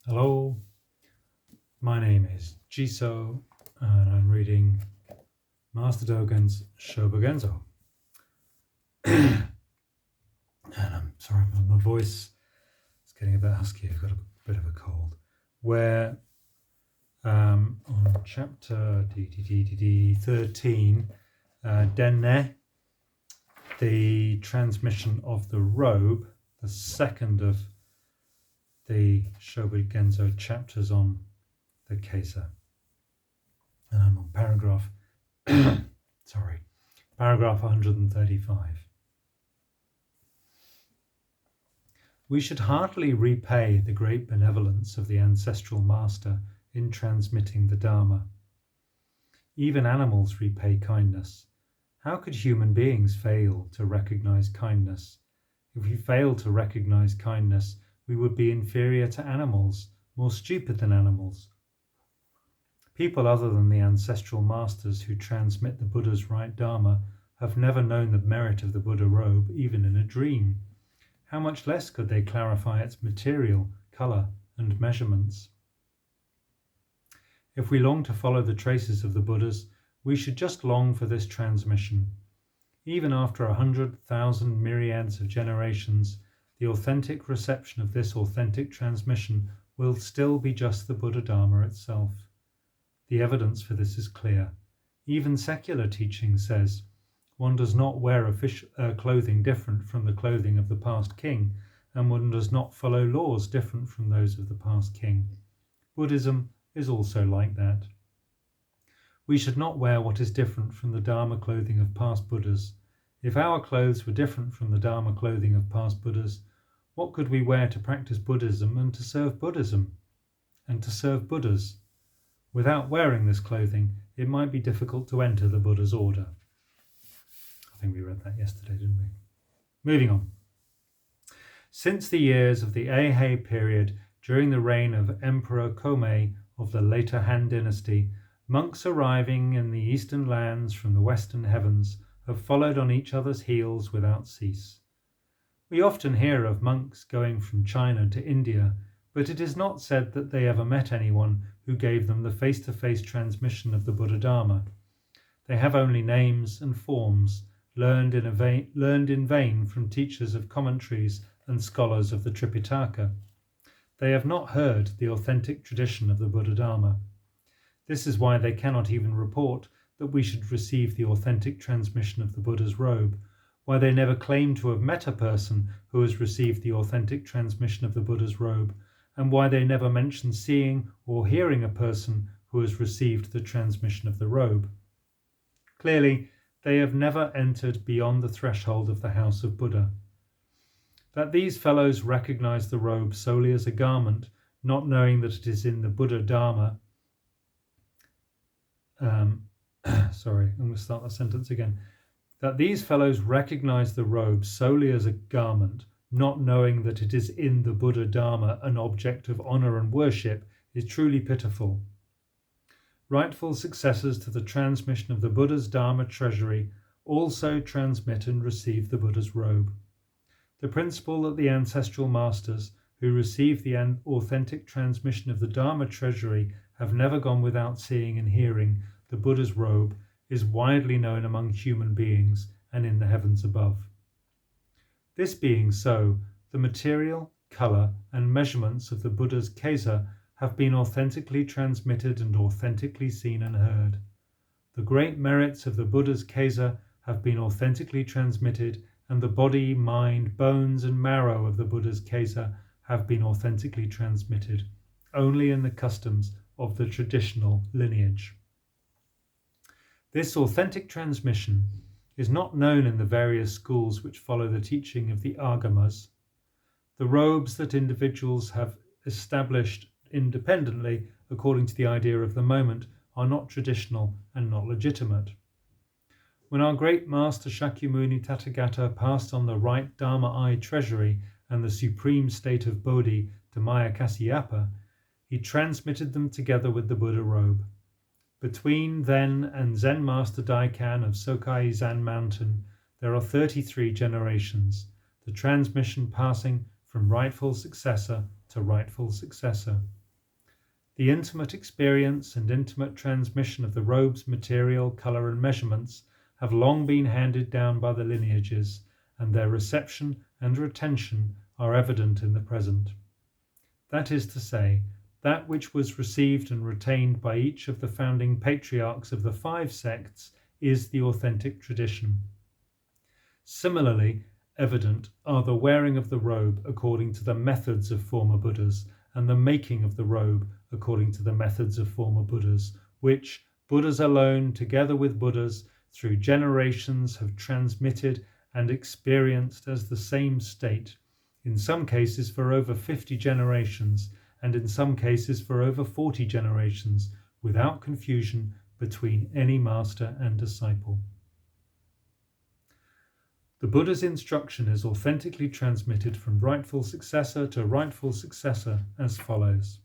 Hello, my name is Jiso, and I'm reading Master Dōgen's Shōbōgenzō. And I'm sorry, my voice is getting a bit husky. I've got a bit of a cold. Where on chapter 13, Denne, the transmission of the robe, the second of the Shōbōgenzō chapters on the Kesa. And I'm on paragraph 135. We should heartily repay the great benevolence of the ancestral master in transmitting the Dharma. Even animals repay kindness. How could human beings fail to recognize kindness? If we failed to recognize kindness, we would be inferior to animals, more stupid than animals. People other than the ancestral masters who transmit the Buddha's right Dharma have never known the merit of the Buddha robe, even in a dream. How much less could they clarify its material, colour, and measurements? If we long to follow the traces of the Buddhas, we should just long for this transmission. Even after 100,000 myriads of generations, the authentic reception of this authentic transmission will still be just the Buddha Dharma itself. The evidence for this is clear. Even secular teaching says one does not wear clothing different from the clothing of the past king, and one does not follow laws different from those of the past king. Buddhism is also like that. We should not wear what is different from the Dharma clothing of past Buddhas. If our clothes were different from the Dharma clothing of past Buddhas, what could we wear to practice Buddhism and to serve Buddhism and to serve Buddhas? Without wearing this clothing, it might be difficult to enter the Buddha's order. I think we read that yesterday, didn't we? Moving on. Since the years of the Eihei period, during the reign of Emperor Komei of the later Han dynasty, monks arriving in the eastern lands from the western heavens have followed on each other's heels without cease. We often hear of monks going from China to India, but it is not said that they ever met anyone who gave them the face-to-face transmission of the Buddha Dharma. They have only names and forms, learned in vain from teachers of commentaries and scholars of the Tripitaka. They have not heard the authentic tradition of the Buddha Dharma. This is why they cannot even report that we should receive the authentic transmission of the Buddha's robe, why they never claim to have met a person who has received the authentic transmission of the Buddha's robe, and why they never mention seeing or hearing a person who has received the transmission of the robe. Clearly, they have never entered beyond the threshold of the house of Buddha. That these fellows recognize the robe solely as a garment, not knowing that it is in the Buddha Dharma. Sorry, I'm going to start that sentence again. That these fellows recognize the robe solely as a garment, not knowing that it is in the Buddha Dharma an object of honour and worship, is truly pitiful. Rightful successors to the transmission of the Buddha's Dharma treasury also transmit and receive the Buddha's robe. The principle that the ancestral masters who receive the authentic transmission of the Dharma treasury have never gone without seeing and hearing the Buddha's robe is widely known among human beings and in the heavens above. This being so, the material, colour and measurements of the Buddha's Kesa have been authentically transmitted and authentically seen and heard. The great merits of the Buddha's Kesa have been authentically transmitted, and the body, mind, bones and marrow of the Buddha's Kesa have been authentically transmitted, only in the customs of the traditional lineage. This authentic transmission is not known in the various schools which follow the teaching of the Agamas. The robes that individuals have established independently according to the idea of the moment are not traditional and not legitimate. When our great master Shakyamuni Tathagata passed on the right Dharma eye treasury and the supreme state of Bodhi to Maya Kasyapa, he transmitted them together with the Buddha robe. Between then and Zen Master Daikan of Sokai Zan Mountain, there are 33 generations, the transmission passing from rightful successor to rightful successor. The intimate experience and intimate transmission of the robe's material, colour and measurements have long been handed down by the lineages, and their reception and retention are evident in the present. That is to say, that which was received and retained by each of the founding patriarchs of the 5 sects is the authentic tradition. Similarly, evident are the wearing of the robe according to the methods of former Buddhas, and the making of the robe according to the methods of former Buddhas, which Buddhas alone, together with Buddhas, through generations have transmitted and experienced as the same state, in some cases for over 50 generations, and in some cases for over 40 generations, without confusion between any master and disciple. The Buddha's instruction is authentically transmitted from rightful successor to rightful successor as follows.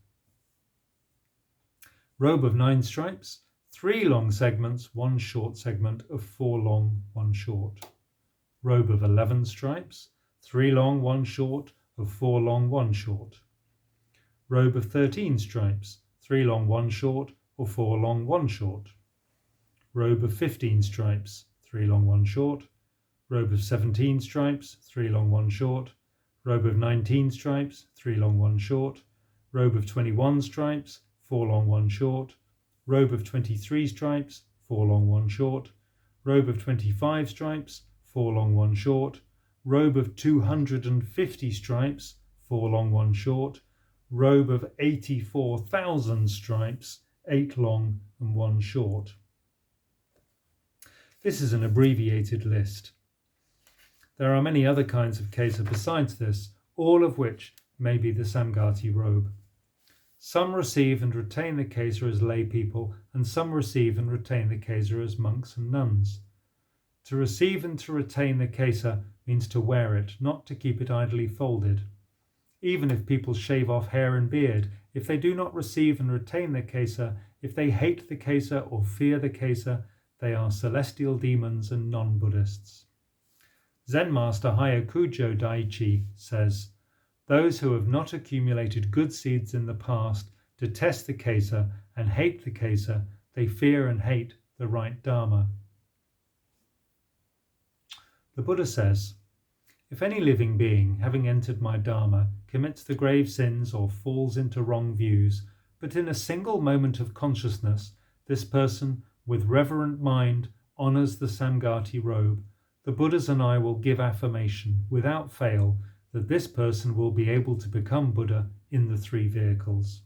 Robe of 9 stripes, 3 long segments, 1 short segment of 4 long, 1 short. Robe of 11 stripes, 3 long, 1 short of 4 long, 1 short. Robe of 13 stripes, 3 long, 1 short or 4 long, 1 short. Robe of 15 stripes, 3 long, 1 short. Robe of 17 stripes, 3 long, 1 short. Robe of 19 stripes, 3 long, 1 short. Robe of 21 stripes, 4 long, 1 short. Robe of 23 stripes, 4 long, 1 short. Robe of 25 stripes, 4 long, 1 short. Robe of 250 stripes, 4 long, 1 short. Robe of 84,000 stripes, 8 long and 1 short. This is an abbreviated list. There are many other kinds of kesa besides this, all of which may be the Samgati robe. Some receive and retain the kesa as lay people, and some receive and retain the kesa as monks and nuns. To receive and to retain the kesa means to wear it, not to keep it idly folded. Even if people shave off hair and beard, if they do not receive and retain the kesa, if they hate the kesa or fear the kesa, they are celestial demons and non-Buddhists. Zen master Hyakujo Daichi says, "Those who have not accumulated good seeds in the past detest the kesa and hate the kesa. They fear and hate the right Dharma." The Buddha says, "If any living being, having entered my Dharma, commits the grave sins or falls into wrong views, but in a single moment of consciousness, this person, with reverent mind, honours the Samgati robe, the Buddhas and I will give affirmation, without fail, that this person will be able to become Buddha in the 3 vehicles.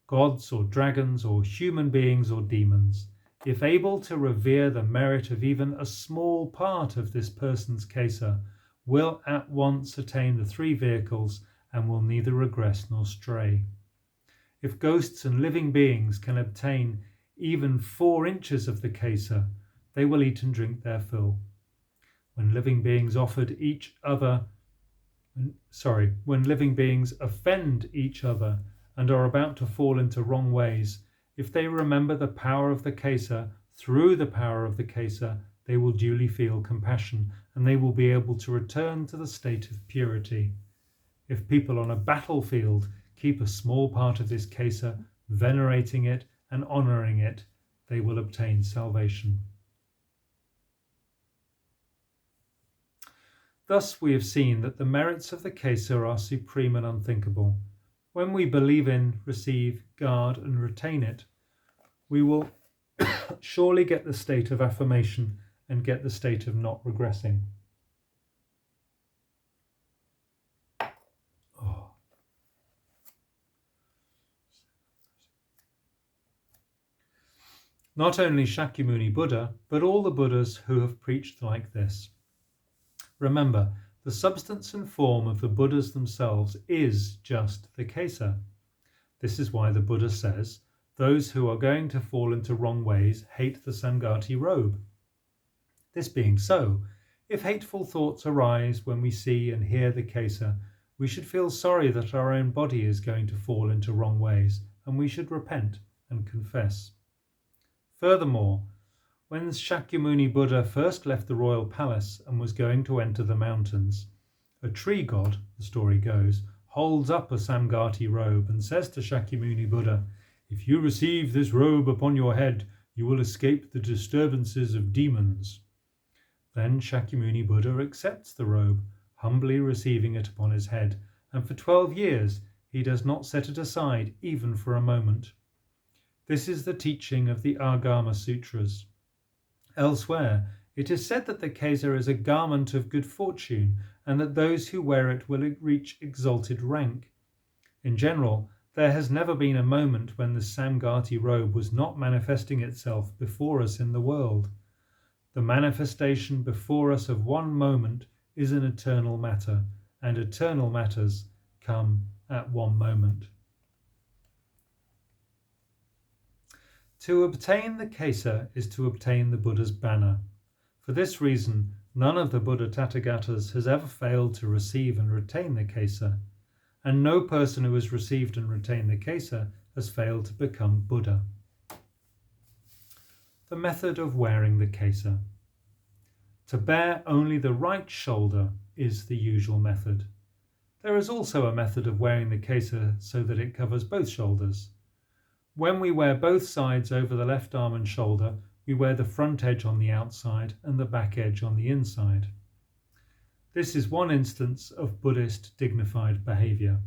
Gods or dragons or human beings or demons, if able to revere the merit of even a small part of this person's kesa, will at once attain the 3 vehicles and will neither regress nor stray. If ghosts and living beings can obtain even 4 inches of the kesa, they will eat and drink their fill. When living beings offend each other and are about to fall into wrong ways, if they remember the power of the kesa, through the power of the kesa, they will duly feel compassion, and they will be able to return to the state of purity. If people on a battlefield keep a small part of this kesa, venerating it and honouring it, they will obtain salvation." Thus we have seen that the merits of the kesa are supreme and unthinkable. When we believe in, receive, guard and retain it, we will surely get the state of affirmation and get the state of not regressing. Not only Shakyamuni Buddha, but all the Buddhas who have preached like this. Remember, the substance and form of the Buddhas themselves is just the kesa. This is why the Buddha says, "Those who are going to fall into wrong ways hate the Samgati robe." This being so, if hateful thoughts arise when we see and hear the kesa, we should feel sorry that our own body is going to fall into wrong ways, and we should repent and confess. Furthermore, when Shakyamuni Buddha first left the royal palace and was going to enter the mountains, a tree god, the story goes, holds up a Samgati robe and says to Shakyamuni Buddha, "If you receive this robe upon your head, you will escape the disturbances of demons." Then Shakyamuni Buddha accepts the robe, humbly receiving it upon his head, and for 12 years he does not set it aside even for a moment. This is the teaching of the Agama Sutras. Elsewhere, it is said that the kesa is a garment of good fortune and that those who wear it will reach exalted rank. In general, there has never been a moment when the Samgati robe was not manifesting itself before us in the world. The manifestation before us of one moment is an eternal matter, and eternal matters come at one moment. To obtain the kesa is to obtain the Buddha's banner. For this reason, none of the Buddha Tathagatas has ever failed to receive and retain the kesa, and no person who has received and retained the kesa has failed to become Buddha. The method of wearing the kesa. To bear only the right shoulder is the usual method. There is also a method of wearing the kesa so that it covers both shoulders. When we wear both sides over the left arm and shoulder, we wear the front edge on the outside and the back edge on the inside. This is one instance of Buddhist dignified behavior.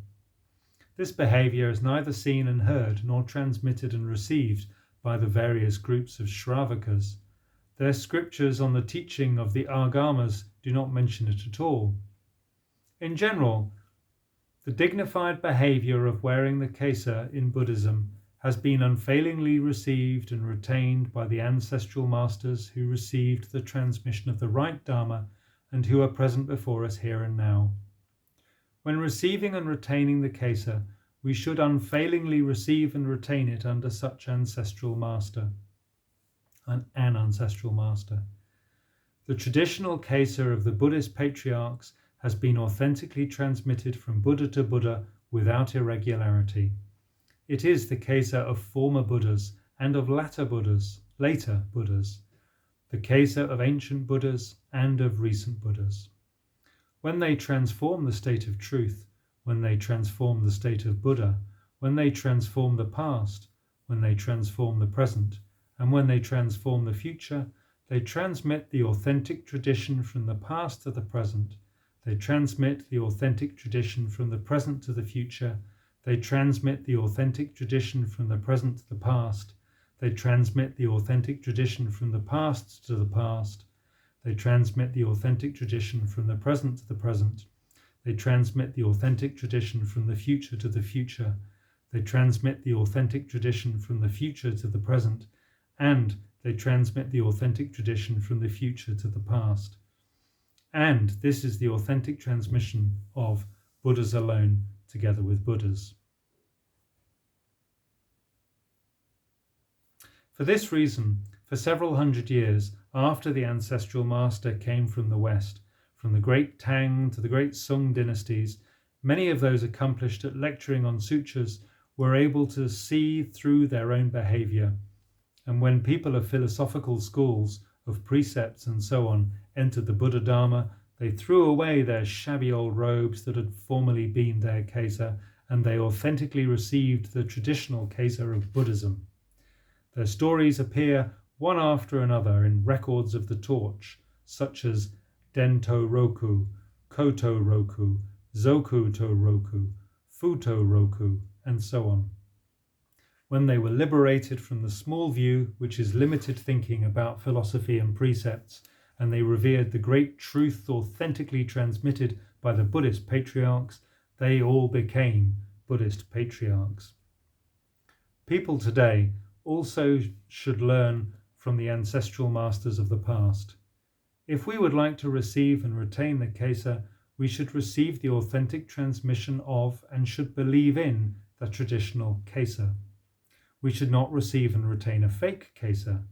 This behavior is neither seen and heard nor transmitted and received by the various groups of Shravakas. Their scriptures on the teaching of the Agamas do not mention it at all. In general, the dignified behavior of wearing the kesa in Buddhism has been unfailingly received and retained by the ancestral masters who received the transmission of the right Dharma and who are present before us here and now. When receiving and retaining the kesa, we should unfailingly receive and retain it under such an ancestral master. The traditional kesa of the Buddhist patriarchs has been authentically transmitted from Buddha to Buddha without irregularity. It is the kesa of former Buddhas and of later Buddhas, the kesa of ancient Buddhas and of recent Buddhas. When they transform the state of truth, when they transform the state of Buddha, when they transform the past, when they transform the present, and when they transform the future, they transmit the authentic tradition from the past to the present. They transmit the authentic tradition from the present to the future. They transmit the authentic tradition from the present to the past. They transmit the authentic tradition from the past to the past. They transmit the authentic tradition from the present to the present. They transmit the authentic tradition from the future to the future. They transmit the authentic tradition from the future to the present. And they transmit the authentic tradition from the future to the past. And this is the authentic transmission of Buddhas alone together with Buddhas. For this reason, for several hundred years after the ancestral master came from the West, from the great Tang to the great Sung dynasties, many of those accomplished at lecturing on sutras were able to see through their own behavior. And when people of philosophical schools, of precepts and so on, entered the Buddha Dharma, they threw away their shabby old robes that had formerly been their kesa, and they authentically received the traditional kesa of Buddhism. Their stories appear one after another in records of the torch, such as Dento Roku, Koto Roku, Zokuto Roku, Futo Roku, and so on. When they were liberated from the small view which is limited thinking about philosophy and precepts, and they revered the great truth authentically transmitted by the Buddhist patriarchs, they all became Buddhist patriarchs. People today also should learn from the ancestral masters of the past. If we would like to receive and retain the kesa, we should receive the authentic transmission of and should believe in the traditional kesa. We should not receive and retain a fake kesa.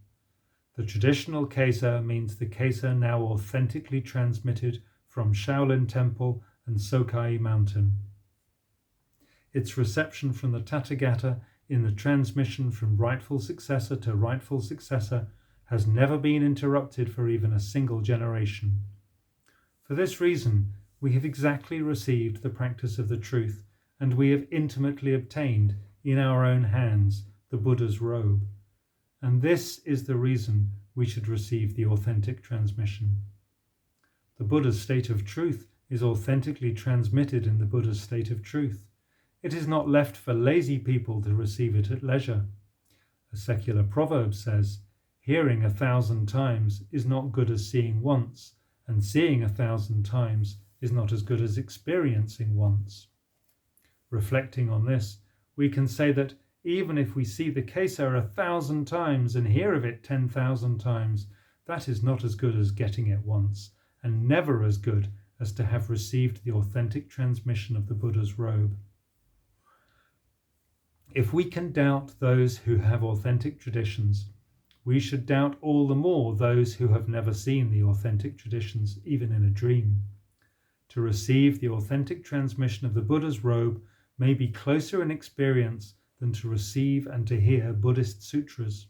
The traditional kesa means the kesa now authentically transmitted from Shaolin Temple and Sokai Mountain. Its reception from the Tathagata in the transmission from rightful successor to rightful successor has never been interrupted for even a single generation. For this reason, we have exactly received the practice of the truth, and we have intimately obtained in our own hands the Buddha's robe. And this is the reason we should receive the authentic transmission. The Buddha's state of truth is authentically transmitted in the Buddha's state of truth. It is not left for lazy people to receive it at leisure. A secular proverb says, "Hearing 1,000 times is not good as seeing once, and seeing 1,000 times is not as good as experiencing once." Reflecting on this, we can say that even if we see the Kesa 1,000 times and hear of it 10,000 times, that is not as good as getting it once, and never as good as to have received the authentic transmission of the Buddha's robe. If we can doubt those who have authentic traditions, we should doubt all the more those who have never seen the authentic traditions, even in a dream. To receive the authentic transmission of the Buddha's robe may be closer in experience than to receive and to hear Buddhist sutras.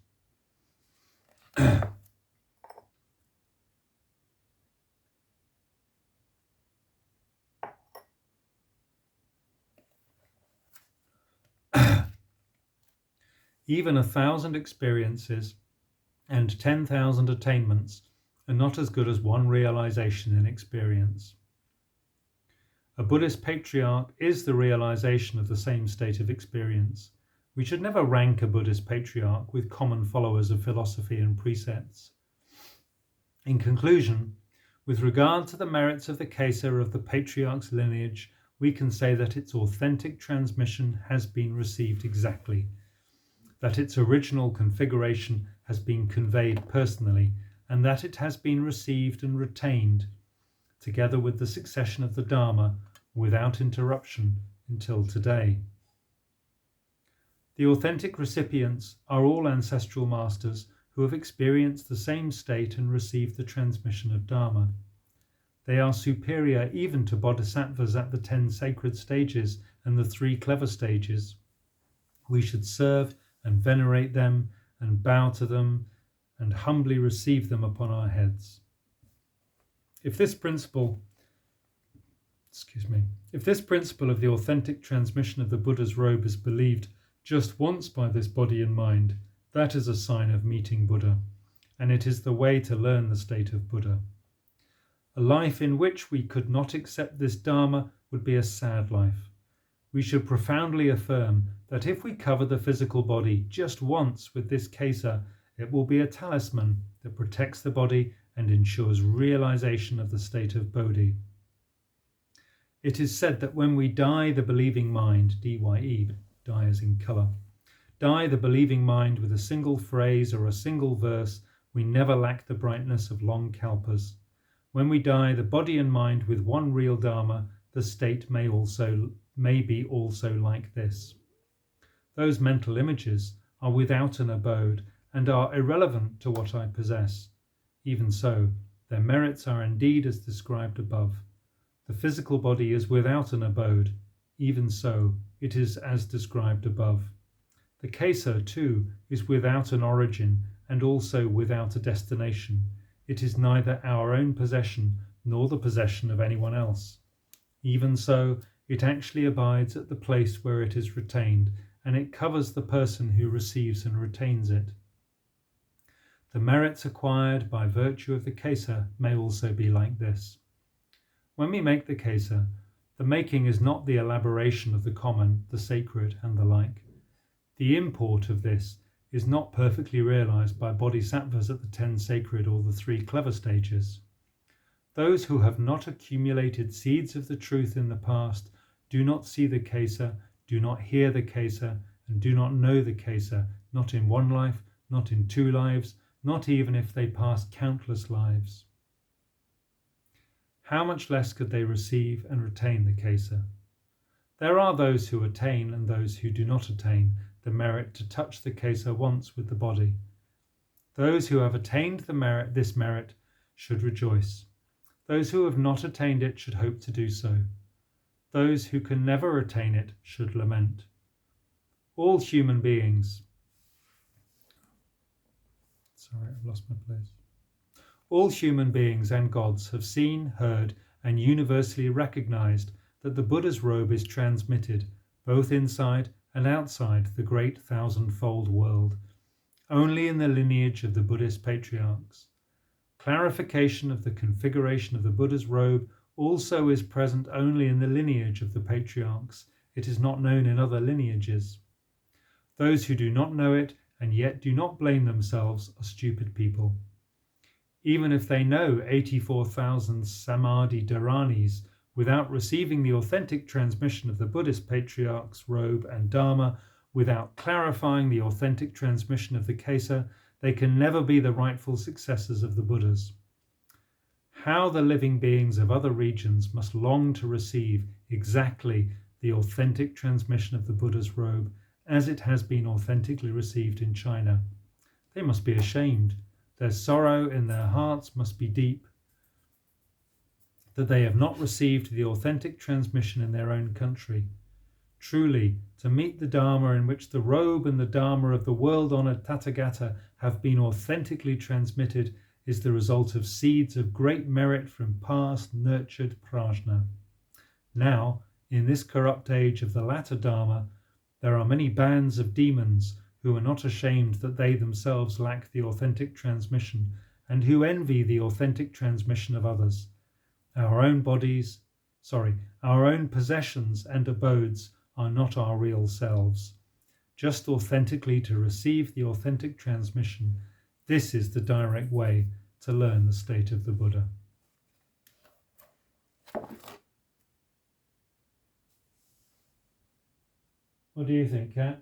Even 1,000 experiences and 10,000 attainments are not as good as one realization in experience. A Buddhist patriarch is the realization of the same state of experience. We should never rank a Buddhist patriarch with common followers of philosophy and precepts. In conclusion, with regard to the merits of the Kesa of the patriarch's lineage, we can say that its authentic transmission has been received exactly, that its original configuration has been conveyed personally, and that it has been received and retained, together with the succession of the Dharma, without interruption until today. The authentic recipients are all ancestral masters who have experienced the same state and received the transmission of Dharma. They are superior even to bodhisattvas at the 10 sacred stages and the 3 clever stages. We should serve and venerate them and bow to them and humbly receive them upon our heads. If this principle of the authentic transmission of the Buddha's robe is believed just once by this body and mind, that is a sign of meeting Buddha, and it is the way to learn the state of Buddha. A life in which we could not accept this Dharma would be a sad life. We should profoundly affirm that if we cover the physical body just once with this Kesa, it will be a talisman that protects the body and ensures realization of the state of Bodhi. It is said that when we dye the believing mind, D-Y-E, dye as in colour, dye the believing mind with a single phrase or a single verse, we never lack the brightness of long kalpas. When we dye the body and mind with one real Dharma, the state may be also like this. Those mental images are without an abode and are irrelevant to what I possess. Even so, their merits are indeed as described above. The physical body is without an abode. Even so, it is as described above. The Kesa, too, is without an origin and also without a destination. It is neither our own possession nor the possession of anyone else. Even so, it actually abides at the place where it is retained, and it covers the person who receives and retains it. The merits acquired by virtue of the Kesa may also be like this. When we make the Kesa, the making is not the elaboration of the common, the sacred, and the like. The import of this is not perfectly realized by bodhisattvas at the 10 sacred or the 3 clever stages. Those who have not accumulated seeds of the truth in the past do not see the Kesa, do not hear the Kesa, and do not know the Kesa, not in one life, not in 2 lives, not even if they pass countless lives. How much less could they receive and retain the Kesa? There are those who attain and those who do not attain the merit to touch the Kesa once with the body. Those who have attained this merit should rejoice. Those who have not attained it should hope to do so. Those who can never attain it should lament. All human beings, All human beings and gods have seen, heard, and universally recognized that the Buddha's robe is transmitted both inside and outside the great thousand-fold world, only in the lineage of the Buddhist patriarchs. Clarification of the configuration of the Buddha's robe also is present only in the lineage of the patriarchs. It is not known in other lineages. Those who do not know it and yet do not blame themselves are stupid people. Even if they know 84,000 Samadhi Dharanis without receiving the authentic transmission of the Buddhist patriarch's robe and Dharma, without clarifying the authentic transmission of the Kesa, they can never be the rightful successors of the Buddhas. How the living beings of other regions must long to receive exactly the authentic transmission of the Buddha's robe as it has been authentically received in China. They must be ashamed. Their sorrow in their hearts must be deep, that they have not received the authentic transmission in their own country. Truly, to meet the Dharma in which the robe and the Dharma of the world-honored Tathagata have been authentically transmitted is the result of seeds of great merit from past nurtured prajna. Now, in this corrupt age of the latter Dharma, there are many bands of demons who are not ashamed that they themselves lack the authentic transmission and who envy the authentic transmission of others. Our own possessions and abodes are not our real selves. Just authentically to receive the authentic transmission, this is the direct way to learn the state of the Buddha. What do you think, Kat?